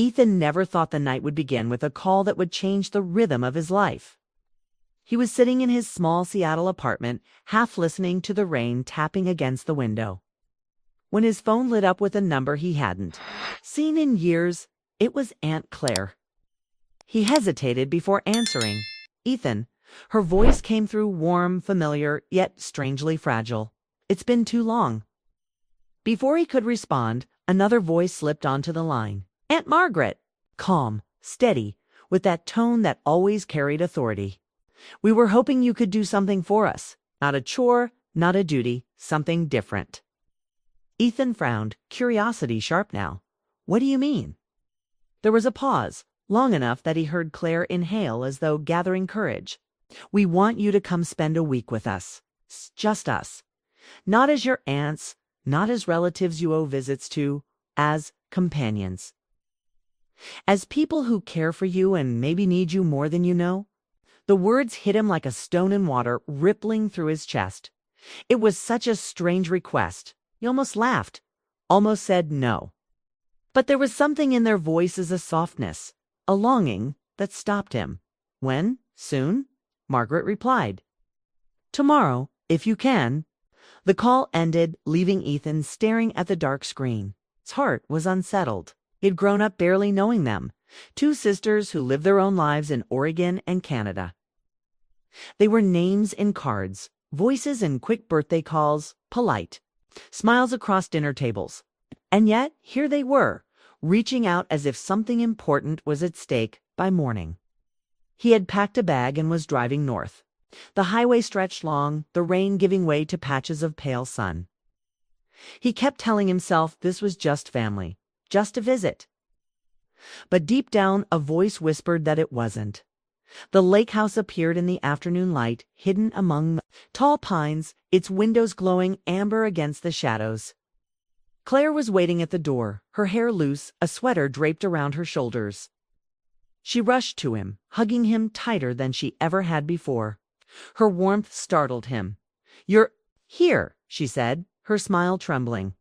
Ethan never thought the night would begin with a call that would change the rhythm of his life. He was sitting in his small Seattle apartment, half listening to the rain tapping against the window, when his phone lit up with a number he hadn't seen in years. It was Aunt Claire. He hesitated before answering. "Ethan." Her voice came through warm, familiar, yet strangely fragile. "It's been too long." Before he could respond, another voice slipped onto the line. "Aunt Margaret." Calm, steady, with that tone that always carried authority. "We were hoping you could do something for us. Not a chore, not a duty, something different." Ethan frowned, curiosity sharp now. "What do you mean?" There was a pause, long enough that he heard Claire inhale as though gathering courage. "We want you to come spend a week with us. Just us. Not as your aunts, not as relatives you owe visits to, as companions. As people who care for you and maybe need you more than you know." The words hit him like a stone in water, rippling through his chest. It was such a strange request. He almost laughed, almost said no. But there was something in their voices, a softness, a longing that stopped him. "When? Soon?" Margaret replied. "Tomorrow, if you can." The call ended, leaving Ethan staring at the dark screen. His heart was unsettled. He had grown up barely knowing them, two sisters who lived their own lives in Oregon and Canada. They were names in cards, voices in quick birthday calls, polite, smiles across dinner tables. And yet, here they were, reaching out as if something important was at stake by morning. He had packed a bag and was driving north. The highway stretched long, the rain giving way to patches of pale sun. He kept telling himself this was just family, just a visit. But deep down, a voice whispered that it wasn't. The lakehouse appeared in the afternoon light, hidden among tall pines, its windows glowing amber against the shadows. Claire was waiting at the door, her hair loose, a sweater draped around her shoulders. She rushed to him, hugging him tighter than she ever had before. Her warmth startled him. "You're here," she said, her smile trembling.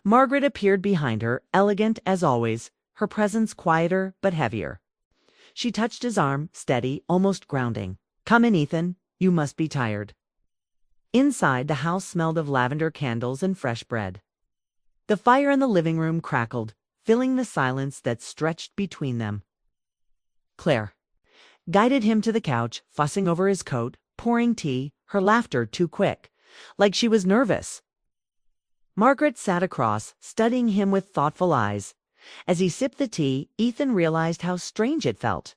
Margaret appeared behind her, elegant as always, her presence quieter but heavier. She touched his arm, steady, almost grounding. "Come in, Ethan. You must be tired." Inside, the house smelled of lavender candles and fresh bread. The fire in the living room crackled, filling the silence that stretched between them. Claire guided him to the couch, fussing over his coat, pouring tea, her laughter too quick, like she was nervous. Margaret sat across, studying him with thoughtful eyes. As he sipped the tea, Ethan realized how strange it felt.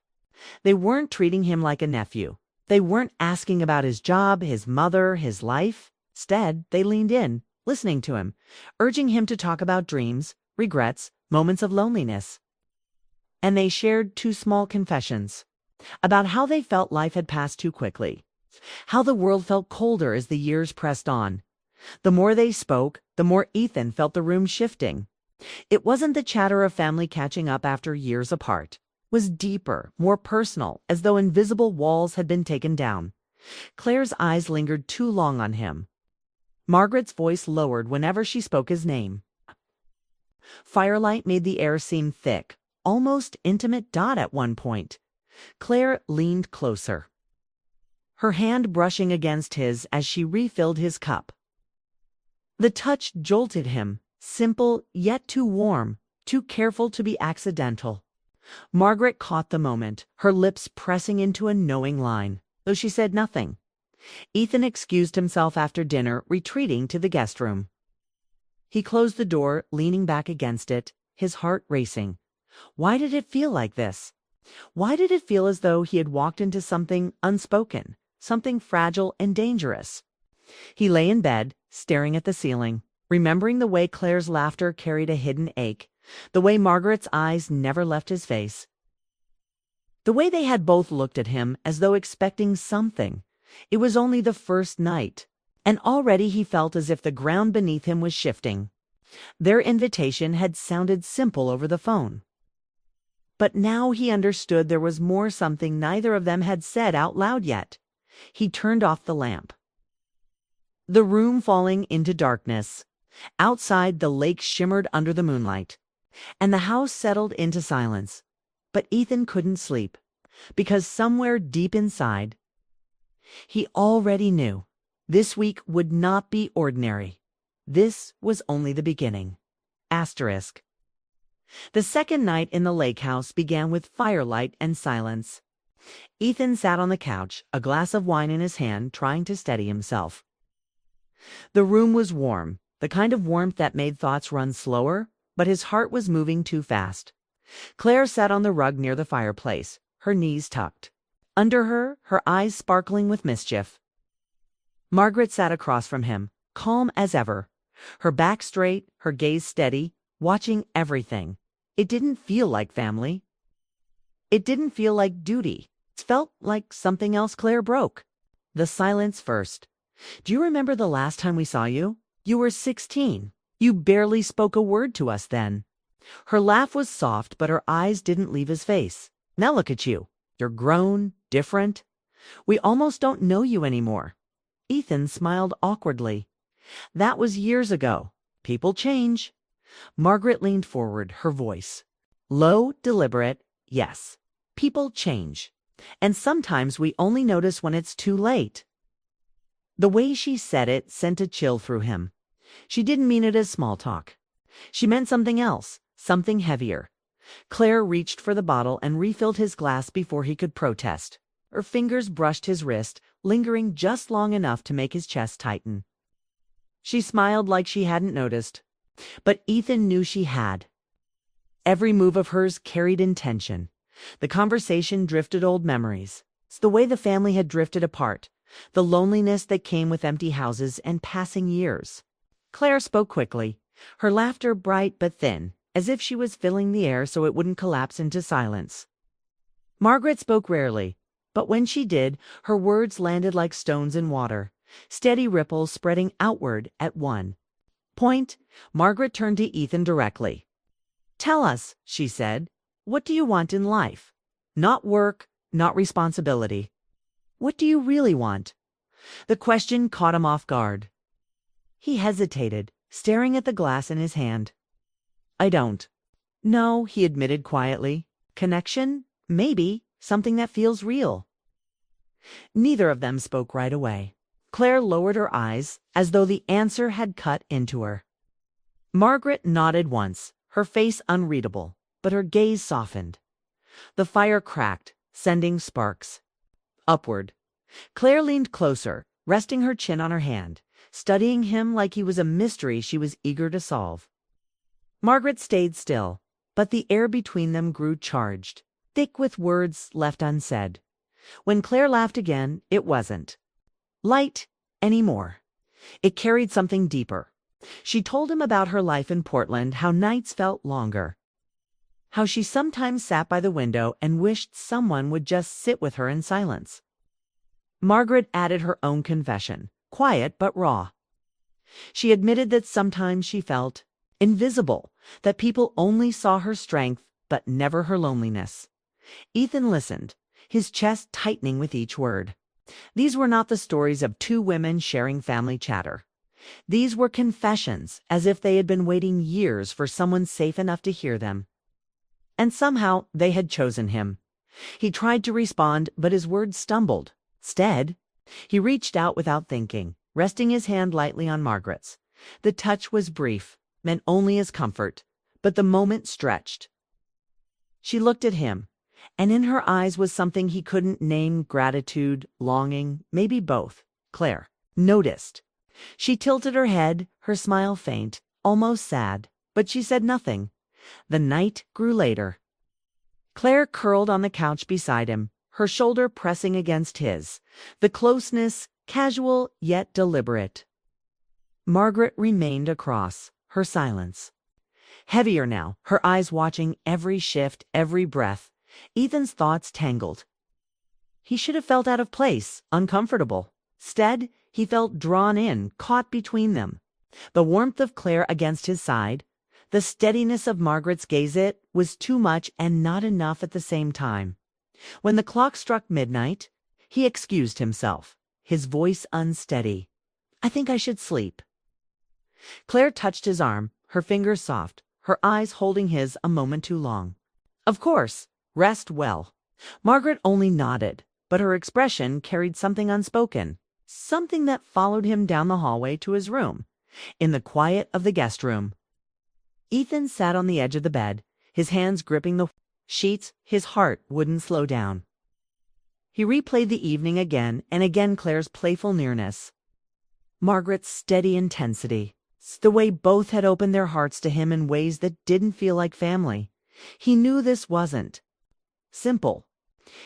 They weren't treating him like a nephew. They weren't asking about his job, his mother, his life. Instead, they leaned in, listening to him, urging him to talk about dreams, regrets, moments of loneliness. And they shared two small confessions about how they felt life had passed too quickly, how the world felt colder as the years pressed on. The more they spoke, the more Ethan felt the room shifting. It wasn't the chatter of family catching up after years apart. It was deeper, more personal, as though invisible walls had been taken down. Claire's eyes lingered too long on him. Margaret's voice lowered whenever she spoke his name. Firelight made the air seem thick, almost intimate at one point. Claire leaned closer, her hand brushing against his as she refilled his cup. The touch jolted him, simple yet too warm, too careful to be accidental. Margaret caught the moment, her lips pressing into a knowing line, though she said nothing. Ethan excused himself after dinner, retreating to the guest room. He closed the door, leaning back against it, his heart racing. Why did it feel like this? Why did it feel as though he had walked into something unspoken, something fragile and dangerous? He lay in bed, staring at the ceiling, remembering the way Claire's laughter carried a hidden ache, the way Margaret's eyes never left his face, the way they had both looked at him as though expecting something. It was only the first night, and already he felt as if the ground beneath him was shifting. Their invitation had sounded simple over the phone. But now he understood there was more, something neither of them had said out loud yet. He turned off the lamp. The room falling into darkness. Outside, the lake shimmered under the moonlight. and the house settled into silence. But Ethan couldn't sleep, because somewhere deep inside, he already knew this week would not be ordinary. This was only the beginning. Asterisk. The second night in the lake house began with firelight and silence. Ethan sat on the couch, a glass of wine in his hand, trying to steady himself. The room was warm, the kind of warmth that made thoughts run slower, but his heart was moving too fast. Claire sat on the rug near the fireplace, her knees tucked. Under her, her eyes sparkling with mischief. Margaret sat across from him, calm as ever, her back straight, her gaze steady, watching everything. It didn't feel like family. It didn't feel like duty. It felt like something else. Claire broke. The silence first. Do you remember the last time we saw you? You were 16. You barely spoke a word to us then. Her laugh was soft, but her eyes didn't leave his face. Now look at you. You're grown, different. We almost don't know you anymore. Ethan smiled awkwardly. That was years ago. People change. Margaret leaned forward, her voice low, deliberate. Yes, people change. And sometimes we only notice when it's too late. The way she said it sent a chill through him. She didn't mean it as small talk. She meant something else, something heavier. Claire reached for the bottle and refilled his glass before he could protest. Her fingers brushed his wrist, lingering just long enough to make his chest tighten. She smiled like she hadn't noticed, but Ethan knew she had. Every move of hers carried intention. The conversation drifted old memories. It's the way the family had drifted apart, the loneliness that came with empty houses and passing years. Claire spoke quickly, her laughter bright but thin, as if she was filling the air so it wouldn't collapse into silence. Margaret spoke rarely, but when she did, her words landed like stones in water, steady ripples spreading outward at one point. Margaret turned to Ethan directly. "Tell us," she said, "what do you want in life? Not work, not responsibility. What do you really want?" The question caught him off guard. He hesitated, staring at the glass in his hand. "I don't." "No," he admitted quietly. "Connection? Maybe. Something that feels real." Neither of them spoke right away. Claire lowered her eyes, as though the answer had cut into her. Margaret nodded once, her face unreadable, but her gaze softened. The fire cracked, sending sparks upward. Claire leaned closer, resting her chin on her hand, studying him like he was a mystery she was eager to solve. Margaret stayed still, but the air between them grew charged, thick with words left unsaid. When Claire laughed again, it wasn't light anymore. It carried something deeper. She told him about her life in Portland, how nights felt longer, how she sometimes sat by the window and wished someone would just sit with her in silence. Margaret added her own confession, quiet but raw. She admitted that sometimes she felt invisible, that people only saw her strength but never her loneliness. Ethan listened, his chest tightening with each word. These were not the stories of two women sharing family chatter. These were confessions, as if they had been waiting years for someone safe enough to hear them. And somehow they had chosen him. He tried to respond, but his words stumbled. Instead, he reached out without thinking, resting his hand lightly on Margaret's. The touch was brief, meant only as comfort, but the moment stretched. She looked at him, and in her eyes was something he couldn't name: gratitude, longing, maybe both. Claire noticed. She tilted her head, her smile faint, almost sad, but she said nothing. The night grew later. Claire curled on the couch beside him, her shoulder pressing against his, the closeness casual yet deliberate. Margaret remained across, her silence heavier now, her eyes watching every shift, every breath. Ethan's thoughts tangled. He should have felt out of place, uncomfortable. Instead, he felt drawn in, caught between them. The warmth of Claire against his side, the steadiness of Margaret's gaze, it was too much and not enough at the same time. When the clock struck midnight, he excused himself, his voice unsteady. "I think I should sleep." Claire touched his arm, her fingers soft, her eyes holding his a moment too long. Of course, rest well. Margaret only nodded, but her expression carried something unspoken, something that followed him down the hallway to his room. In the quiet of the guest room, Ethan sat on the edge of the bed, his hands gripping the sheets. His heart wouldn't slow down. He replayed the evening again and again, Claire's playful nearness, Margaret's steady intensity, the way both had opened their hearts to him in ways that didn't feel like family. He knew this wasn't simple.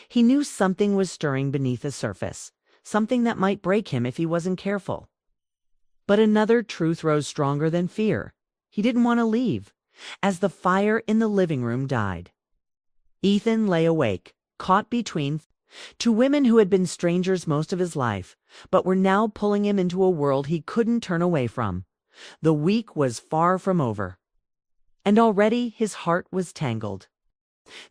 He knew something was stirring beneath the surface, something that might break him if he wasn't careful. But another truth rose stronger than fear. He didn't want to leave. As the fire in the living room died, Ethan lay awake, caught between two women who had been strangers most of his life, but were now pulling him into a world he couldn't turn away from. The week was far from over, and already his heart was tangled.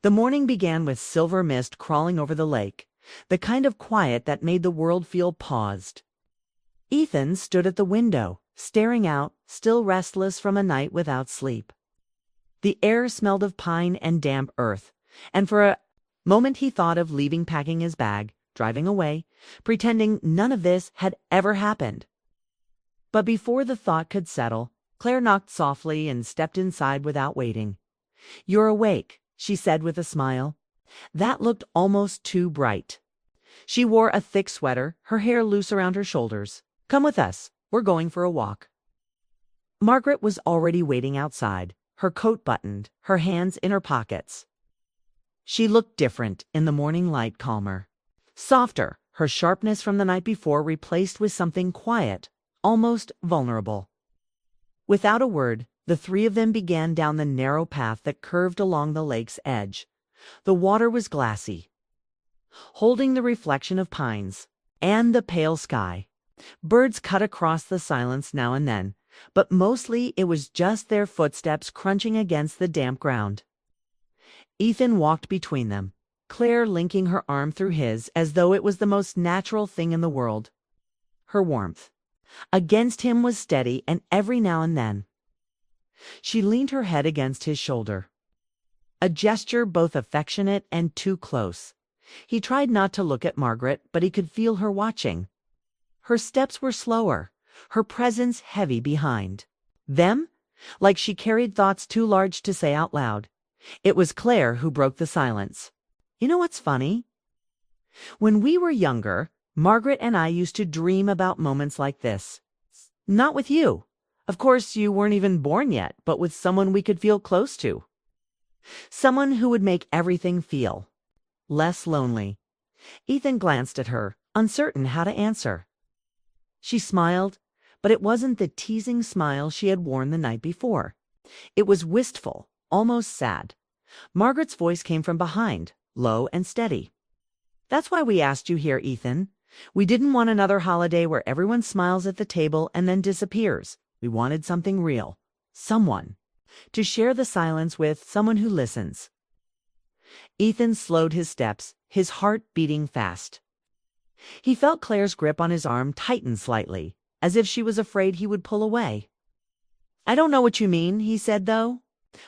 The morning began with silver mist crawling over the lake, the kind of quiet that made the world feel paused. Ethan stood at the window, staring out, still restless from a night without sleep. The air smelled of pine and damp earth, and for a moment he thought of leaving, packing his bag, driving away, pretending none of this had ever happened. But before the thought could settle, Claire knocked softly and stepped inside without waiting. "You're awake," she said with a smile. That looked almost too bright. She wore a thick sweater, her hair loose around her shoulders. "Come with us. We're going for a walk." Margaret was already waiting outside, her coat buttoned, her hands in her pockets. She looked different in the morning light, calmer, softer, her sharpness from the night before replaced with something quiet, almost vulnerable. Without a word, the three of them began down the narrow path that curved along the lake's edge. The water was glassy, holding the reflection of pines and the pale sky. Birds cut across the silence now and then, but mostly it was just their footsteps crunching against the damp ground. Ethan walked between them, Claire linking her arm through his as though it was the most natural thing in the world. Her warmth against him was steady, and every now and then she leaned her head against his shoulder. A gesture both affectionate and too close. He tried not to look at Margaret, but he could feel her watching. Her steps were slower, her presence heavy behind them, like she carried thoughts too large to say out loud. It was Claire who broke the silence. "You know what's funny? When we were younger, Margaret and I used to dream about moments like this. Not with you. Of course, you weren't even born yet, but with someone we could feel close to. Someone who would make everything feel less lonely." Ethan glanced at her, uncertain how to answer. She smiled, but it wasn't the teasing smile she had worn the night before. It was wistful, almost sad. Margaret's voice came from behind, low and steady. "That's why we asked you here, Ethan. We didn't want another holiday where everyone smiles at the table and then disappears. We wanted something real, someone to share the silence with, someone who listens." Ethan slowed his steps, his heart beating fast. He felt Claire's grip on his arm tighten slightly, as if she was afraid he would pull away. "I don't know what you mean," he said, though.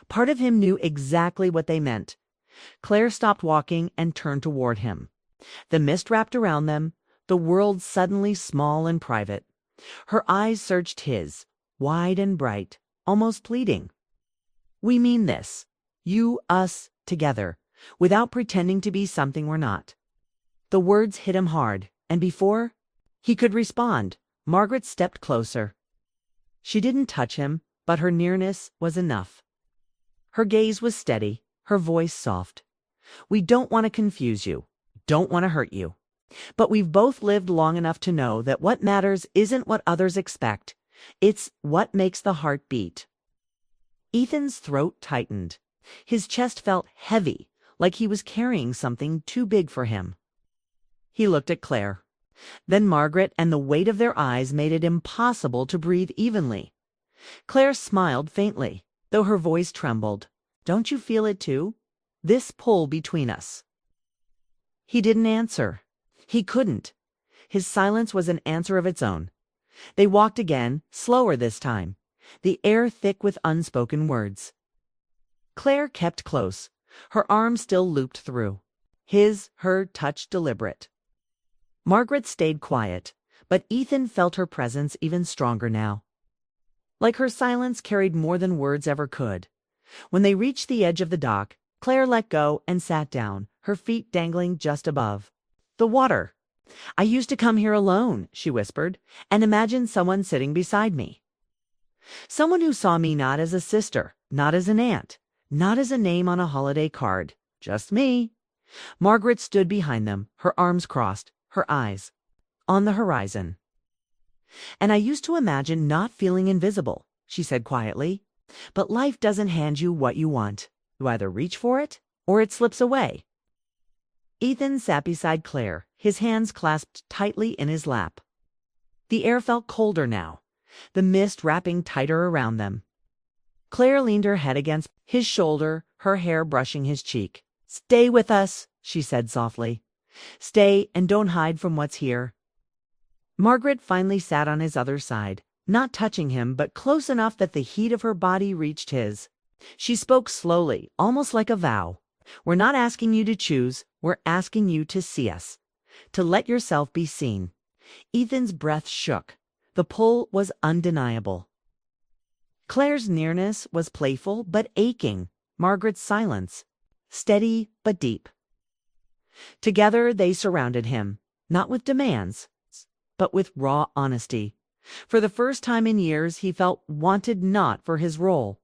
Part of him knew exactly what they meant. Claire stopped walking and turned toward him. The mist wrapped around them, the world suddenly small and private. Her eyes searched his, wide and bright, almost pleading. "We mean this. You, us, together, without pretending to be something we're not." The words hit him hard, and before he could respond, Margaret stepped closer. She didn't touch him, but her nearness was enough. Her gaze was steady, her voice soft. "We don't want to confuse you, don't want to hurt you. But we've both lived long enough to know that what matters isn't what others expect. It's what makes the heart beat." Ethan's throat tightened. His chest felt heavy, like he was carrying something too big for him. He looked at Claire, then Margaret, and the weight of their eyes made it impossible to breathe evenly. Claire smiled faintly, though her voice trembled. "Don't you feel it too? This pull between us?" He didn't answer. He couldn't. His silence was an answer of its own. They walked again, slower this time, the air thick with unspoken words. Claire kept close, her arm still looped through. Her touch deliberate. Margaret stayed quiet, but Ethan felt her presence even stronger now. Like her silence carried more than words ever could. When they reached the edge of the dock, Claire let go and sat down, her feet dangling just above the water. "I used to come here alone," she whispered, "and imagine someone sitting beside me. Someone who saw me not as a sister, not as an aunt, not as a name on a holiday card. Just me." Margaret stood behind them, her arms crossed, her eyes on the horizon. "And I used to imagine not feeling invisible," she said quietly. "But life doesn't hand you what you want. You either reach for it, or it slips away." Ethan sat beside Claire, his hands clasped tightly in his lap. The air felt colder now, the mist wrapping tighter around them. Claire leaned her head against his shoulder, her hair brushing his cheek. "Stay with us," she said softly. "Stay and don't hide from what's here." Margaret finally sat on his other side, not touching him, but close enough that the heat of her body reached his. She spoke slowly, almost like a vow. "We're not asking you to choose, we're asking you to see us, to let yourself be seen." Ethan's breath shook. The pull was undeniable. Claire's nearness was playful but aching. Margaret's silence, steady but deep. Together they surrounded him, not with demands, but with raw honesty. For the first time in years, he felt wanted not for his role,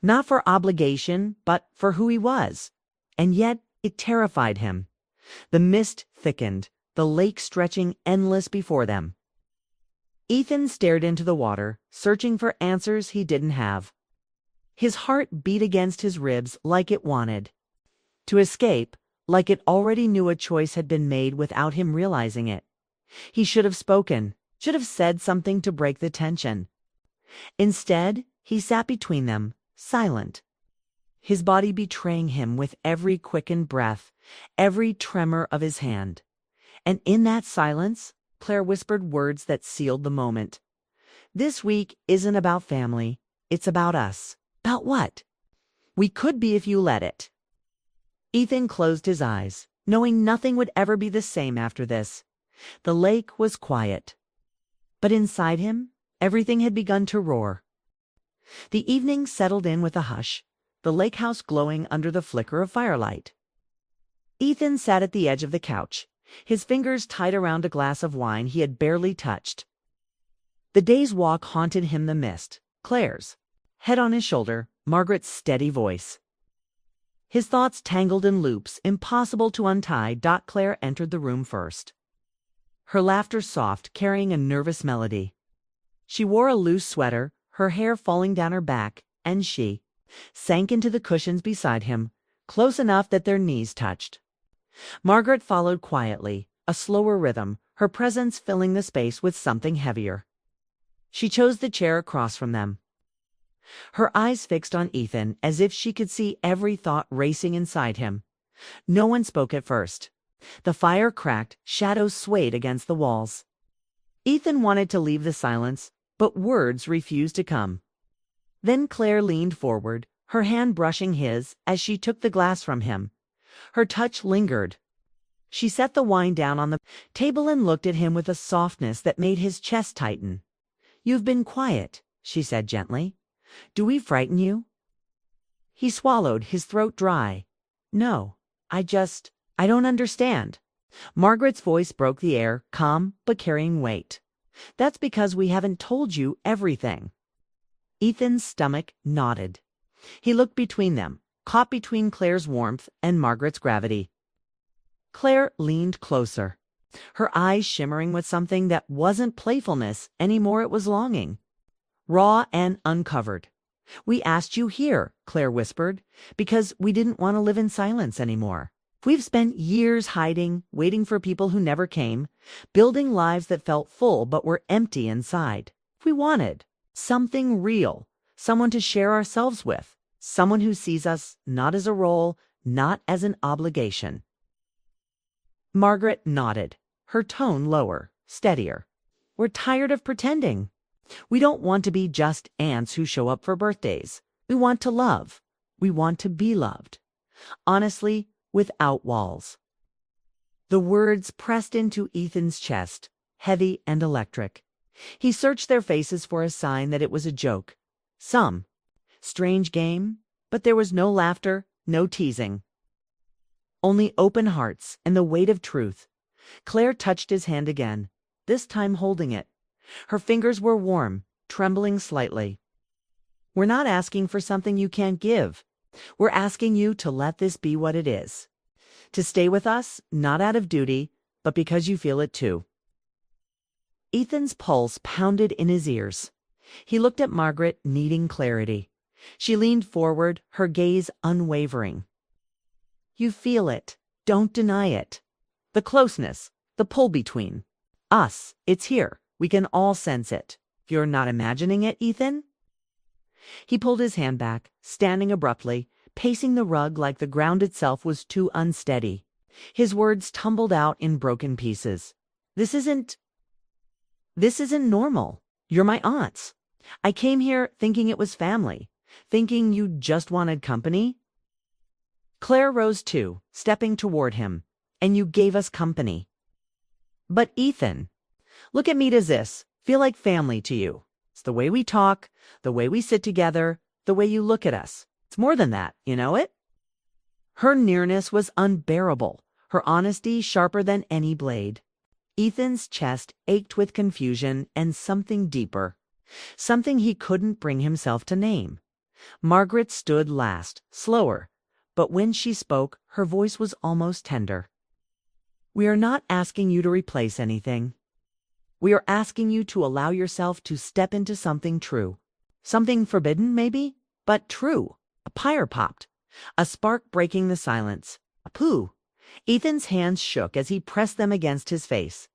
not for obligation, but for who he was. And yet it terrified him. The mist thickened, the lake stretching endless before them. Ethan stared into the water, searching for answers he didn't have. His heart beat against his ribs like it wanted to escape, like it already knew a choice had been made without him realizing it. He should have spoken, should have said something to break the tension. Instead, he sat between them, silent, his body betraying him with every quickened breath, every tremor of his hand. And in that silence, Claire whispered words that sealed the moment. "This week isn't about family, it's about us." "About what?" "We could be if you let it." Ethan closed his eyes, knowing nothing would ever be the same after this. The lake was quiet, but inside him, everything had begun to roar. The evening settled in with a hush, the lakehouse glowing under the flicker of firelight. Ethan sat at the edge of the couch, his fingers tight around a glass of wine he had barely touched. The day's walk haunted him, the mist, Claire's head on his shoulder, Margaret's steady voice. His thoughts tangled in loops, impossible to untie. Claire entered the room first, her laughter soft, carrying a nervous melody. She wore a loose sweater, her hair falling down her back, and she sank into the cushions beside him, close enough that their knees touched. Margaret followed quietly, a slower rhythm, her presence filling the space with something heavier. She chose the chair across from them, her eyes fixed on Ethan as if she could see every thought racing inside him. No one spoke at first. The fire cracked, shadows swayed against the walls. Ethan wanted to leave the silence, but words refused to come. Then Claire leaned forward, her hand brushing his as she took the glass from him. Her touch lingered. She set the wine down on the table and looked at him with a softness that made his chest tighten. "You've been quiet," she said gently. "Do we frighten you?" He swallowed, his throat dry. "No, I don't understand." Margaret's voice broke the air, calm but carrying weight. "That's because we haven't told you everything." Ethan's stomach nodded. He looked between them, caught between Claire's warmth and Margaret's gravity. Claire leaned closer, her eyes shimmering with something that wasn't playfulness anymore, it was longing. Raw and uncovered. "We asked you here," Claire whispered, "because we didn't want to live in silence anymore. We've spent years hiding, waiting for people who never came, building lives that felt full but were empty inside. We wanted something real, someone to share ourselves with, someone who sees us not as a role, not as an obligation." Margaret nodded, her tone lower, steadier. "We're tired of pretending. We don't want to be just aunts who show up for birthdays. We want to love. We want to be loved. Honestly, without walls. The words pressed into Ethan's chest, heavy and electric. He searched their faces for a sign that it was a joke. Some strange game, but there was no laughter, no teasing. Only open hearts and the weight of truth. Claire touched his hand again, this time holding it. Her fingers were warm, trembling slightly. We're not asking for something you can't give. We're asking you to let this be what it is. To stay with us, not out of duty, but because you feel it too. Ethan's pulse pounded in his ears. He looked at Margaret, needing clarity. She leaned forward, her gaze unwavering. You feel it. Don't deny it. The closeness, the pull between us, it's here. We can all sense it. You're not imagining it, Ethan? He pulled his hand back, standing abruptly, pacing the rug like the ground itself was too unsteady. His words tumbled out in broken pieces. This isn't normal. You're my aunts. I came here thinking it was family, thinking you just wanted company. Claire rose too, stepping toward him. And you gave us company. But Ethan, look at me as this. Feel like family to you. It's the way we talk, the way we sit together, the way you look at us. It's more than that, you know it? Her nearness was unbearable, her honesty sharper than any blade. Ethan's chest ached with confusion and something deeper, something he couldn't bring himself to name. Margaret stood last, slower, but when she spoke, her voice was almost tender. We are not asking you to replace anything. We are asking you to allow yourself to step into something true. Something forbidden, maybe, but true. A pyre popped, a spark breaking the silence. A pooh. Ethan's hands shook as he pressed them against his face.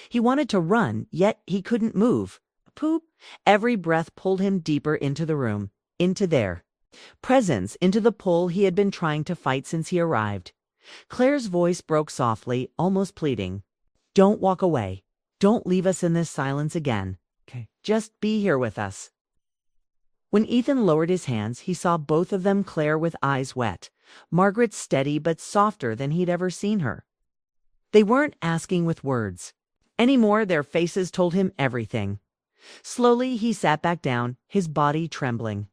He wanted to run, yet he couldn't move. A pooh. Every breath pulled him deeper into the room, into their presence, into the pull he had been trying to fight since he arrived. Claire's voice broke softly, almost pleading. Don't walk away. Don't leave us in this silence again. Okay. Just be here with us. When Ethan lowered his hands, he saw both of them, Claire with eyes wet, Margaret steady but softer than he'd ever seen her. They weren't asking with words. Anymore, their faces told him everything. Slowly, he sat back down, his body trembling.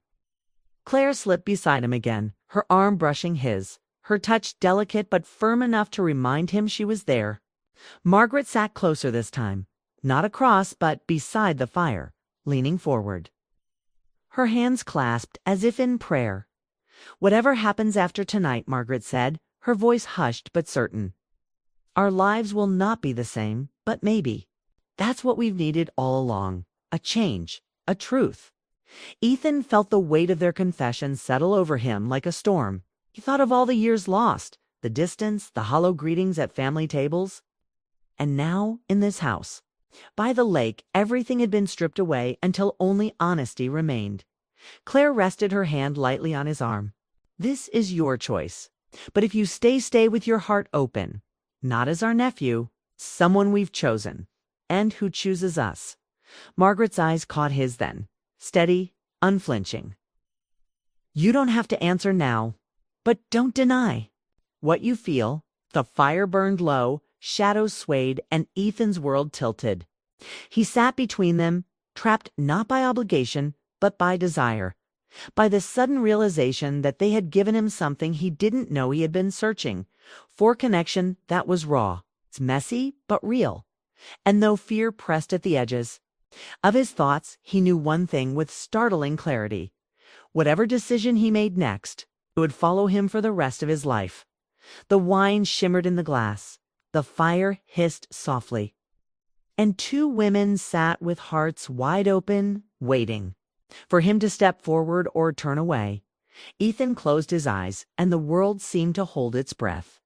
Claire slipped beside him again, her arm brushing his, her touch delicate but firm enough to remind him she was there. Margaret sat closer this time, not across but beside the fire, leaning forward. Her hands clasped as if in prayer. Whatever happens after tonight, Margaret said, her voice hushed but certain. Our lives will not be the same, but maybe. That's what we've needed all along. A change, a truth. Ethan felt the weight of their confession settle over him like a storm. He thought of all the years lost, the distance, the hollow greetings at family tables. And now, in this house, by the lake, everything had been stripped away until only honesty remained. Claire rested her hand lightly on his arm. This is your choice. But if you stay with your heart open, not as our nephew, someone we've chosen, and who chooses us. Margaret's eyes caught his then, steady, unflinching. You don't have to answer now, but don't deny what you feel. The fire burned low, shadows swayed, and Ethan's world tilted. He sat between them, trapped not by obligation, but by desire, by the sudden realization that they had given him something he didn't know he had been searching for, connection that was raw. It's messy, but real. And though fear pressed at the edges of his thoughts, he knew one thing with startling clarity. Whatever decision he made next, it would follow him for the rest of his life. The wine shimmered in the glass. The fire hissed softly. And two women sat with hearts wide open, waiting for him to step forward or turn away. Ethan closed his eyes, and the world seemed to hold its breath.